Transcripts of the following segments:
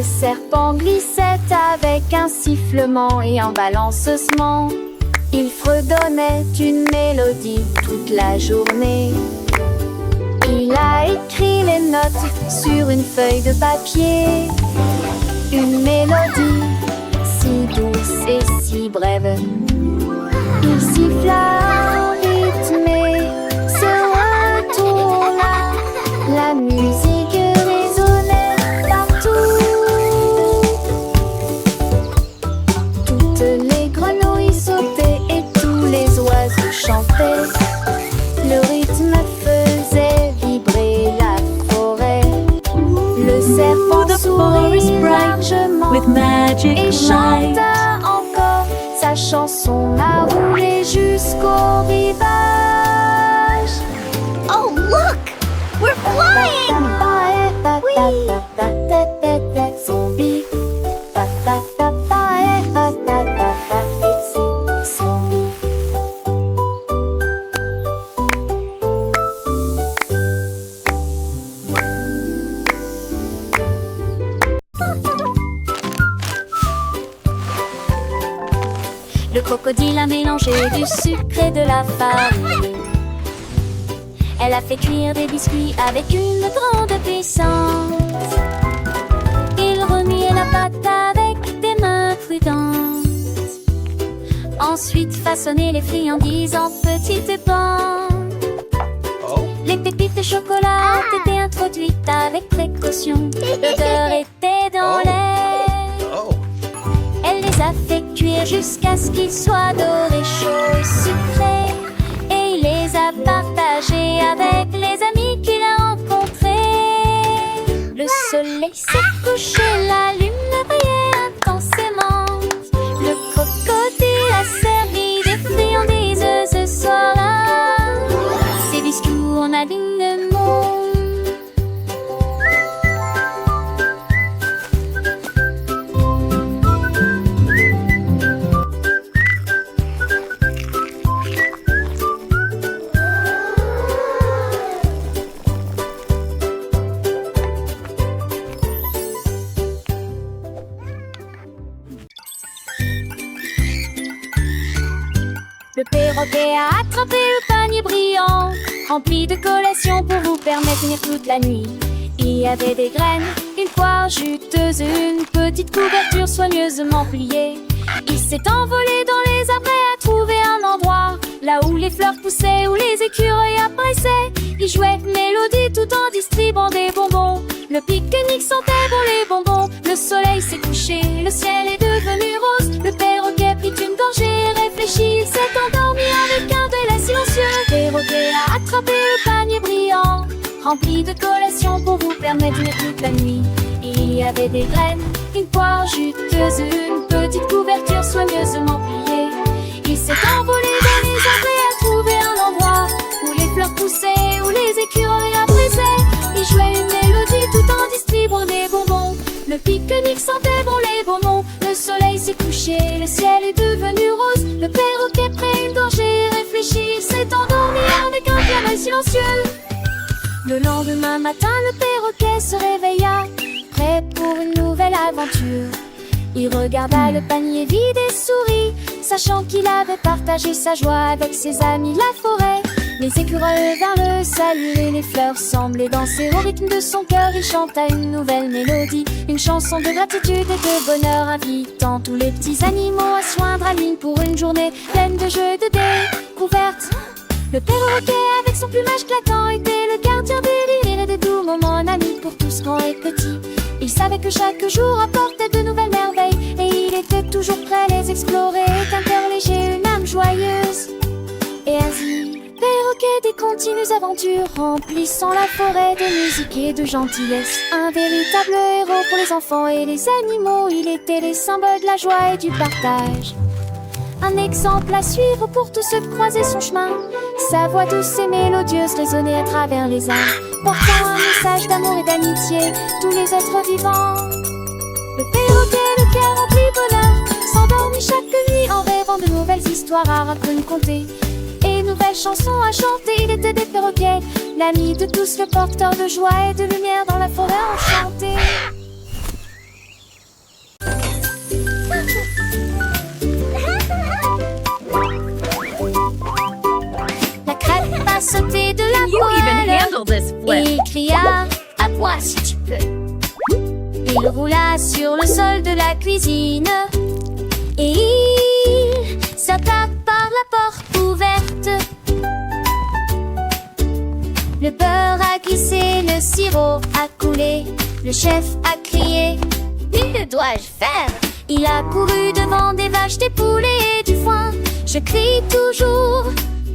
Le serpent glissait avec un sifflement et un balancement. Il fredonnait une mélodie toute la journée. Il a écrit les notes sur une feuille de papier. Une mélodie si douce et si brève. Il siffla un rythme et se retourna. La musique résonnait partout. Toutes les grenouilles sautaient et tous les oiseaux chantaient. Le rythme faisait vibrer la forêt. Le serpent sourit largement et chanta encore. Sa chanson a roulé jusqu'au rivage. Oh, look! We're flying! Le crocodile a mélangé du sucre et de la farine. Elle a fait cuire des biscuits avec une grande puissance. Il remuait la pâte avec des mains prudentes. Ensuite façonnait les friandises en petites bandes. Les pépites de chocolat étaient introduites avec précaution. L'odeur était dans l'air. Elle les a fait cuire jusqu'à ce qu'ils soient dorés, chauds et sucrés. Et il les a partagés avec les amis qu'il a rencontrés. Le soleil s'est couché, la lune brillait intensément. Le crocodile a servi des friandises ce soir-là. Ces biscuits en alignement. Le perroquet a attrapé le panier brillant, rempli de collations pour vous permettre de tenir toute la nuit. Il y avait des graines, une poire juteuse, une petite couverture soigneusement pliée. Il s'est envolé dans les arbres et a trouvé un endroit, là où les fleurs poussaient, où les écureuils apparaissaient. Il jouait une mélodie tout en distribuant des bonbons. Le pique-nique sentait bon les bonbons. Le soleil s'est couché, le ciel est devenu rose. Le perroquet prit une gorgée et réfléchit. Il s'est endormi avec un délai silencieux. Le perroquet a attrapé le panier brillant, rempli de collations pour vous permettre de tenir toute la nuit. Il y avait des graines, une poire juteuse, une petite couverture soigneusement pliée. Il s'est envolé dans les arbres et a trouvé un endroit où les fleurs poussaient, où les écureuils apparaissaient. Il jouait une mélodie tout en distribuant des bonbons. Le pique-nique sentait bon les bonbons. Le soleil s'est couché, le ciel est devenu rose. Le perroquet prit une gorgée et réfléchit. Il s'est endormi avec un bien silencieux. Le lendemain matin, le perroquet se réveilla, prêt pour une nouvelle aventure. Il regarda le panier vide et sourit, sachant qu'il avait partagé sa joie avec ses amis la forêt. Les écureuils vinrent le saluer, les fleurs semblaient danser au rythme de son cœur. Il chanta une nouvelle mélodie, une chanson de gratitude et de bonheur, invitant tous les petits animaux à se joindre à lui pour une journée pleine de jeux de découvertes. Le perroquet avec son plumage claquant était le gardien des rires et des doux moments, un ami pour tous grands et petits. Il savait que chaque jour apportait de nouvelles merveilles et il était toujours prêt à les explorer. Qu'un cœur léger, une âme joyeuse. Et ainsi, perroquet des continues aventures, remplissant la forêt de musique et de gentillesse. Un véritable héros pour les enfants et les animaux, il était les symboles de la joie et du partage. Un exemple à suivre pour tous ceux qui croisaient son chemin. Sa voix douce et mélodieuse résonnait à travers les arbres, portant un message d'amour et d'amitié, tous les êtres vivants. Le perroquet, le cœur rempli de bonheur, s'endormit chaque nuit en rêvant de nouvelles histoires à raconter et nouvelles chansons à chanter. Il était des perroquets, l'ami de tous, le porteur de joie et de lumière dans la forêt enchantée. Can you even handle this Et flip? il cria, à moi si tu peux. Il roula sur le sol de la cuisine et il sauta par la porte ouverte. Le beurre a glissé, le sirop a coulé, le chef a crié, que dois-je faire? Il a couru devant des vaches, des poulets et du foin. Je crie toujours,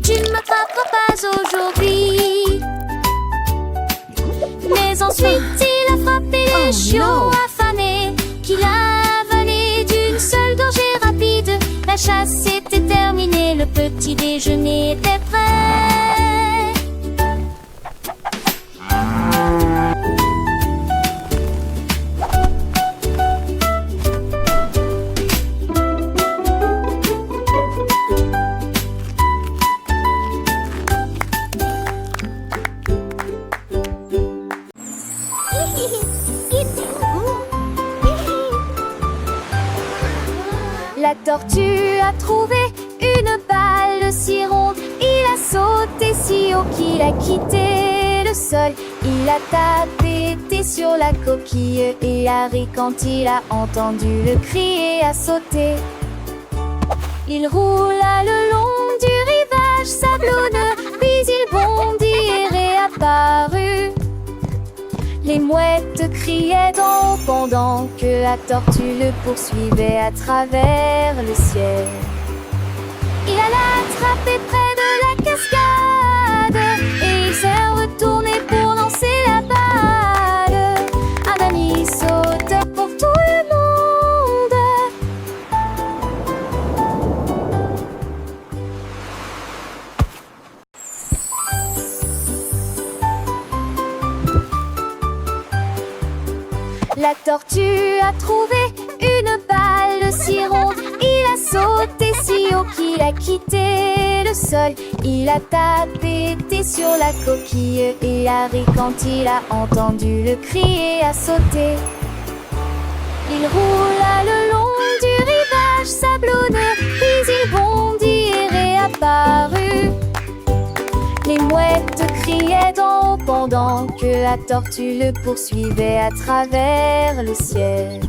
tu ne m'attraperas pas aujourd'hui. Mais ensuite il a frappé les chiots affamés qu'il a avalé d'une seule gorgée rapide. La chasse était terminée, le petit déjeuner était prêt. La tortue a trouvé une balle si ronde. Il a sauté si haut qu'il a quitté le sol. Il a tapé sur la coquille et a ri quand il a entendu le cri et a sauté. Il roula le long du rivage sablonneux, puis il bondit et réapparut. Les mouettes criaient d'en haut pendant que la tortue le poursuivait à travers le ciel. Il alla attraper près de la cascade et il s'est retourné pour lancer la balle. Un ami sauta pour tout le monde. La tortue a trouvé une balle si ronde. Il a sauté si haut qu'il a quitté le sol. Il a tapé sur la coquille et a ri quand il a entendu le cri et a sauté. Il roula le long du rivage sablonneux, puis il bondit et réapparut. Les mouettes criaient d'en haut pendant que la tortue le poursuivait à travers le ciel.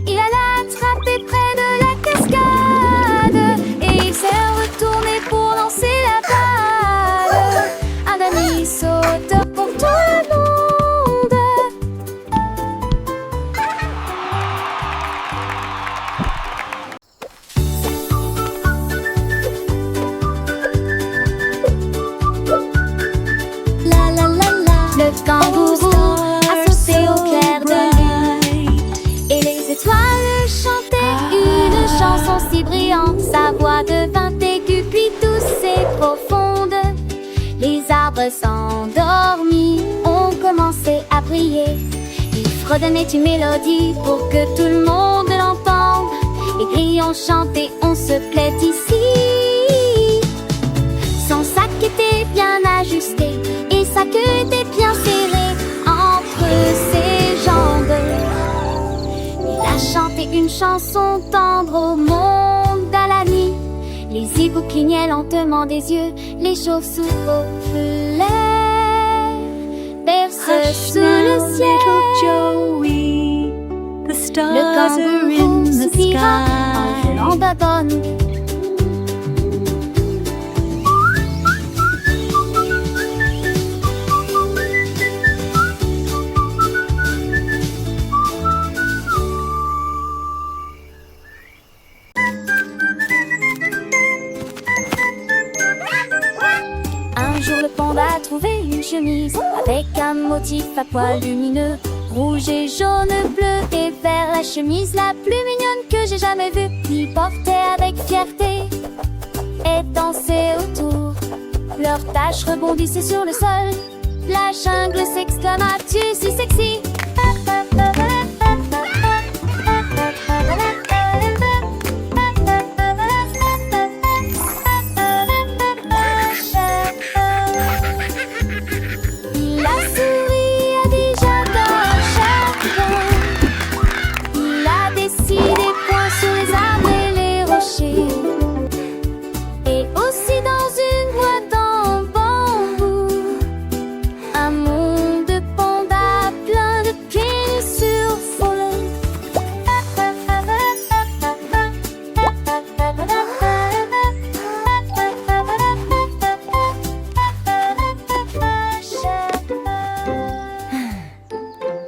Il alla attraper près de la cascade et il s'est retourné pour lancer la balle. Un ami sauta pour tout le monde. Le kangourou a sauté au clair de lune et les étoiles chantaient une chanson si brillante. Sa voix devint aiguë puis douce et profonde. Les arbres s'endormis ont commencé à briller. Ils fredonnaient une mélodie pour que tout le monde l'entende. Les grilles ont chanté, on se plaît ici. Son sac était bien ajusté et sa queue était bien serrée entre ses jambes. Il a chanté une chanson tendre au monde à la nuit. Les hiboux clignaient lentement des yeux, les chauves-souris bercent sous le ciel. Joey, the Le stars are in kangourou the soupira en sky. volant d'automne. Un jour le panda a trouvé une chemise avec un motif à poils lumineux, rouge et jaune, bleu et vert. La chemise la plus mignonne que j'ai jamais vue. Il portait avec fierté et dansait autour. Leurs taches rebondissaient sur le sol. La jungle s'exclama, tu es si sexy.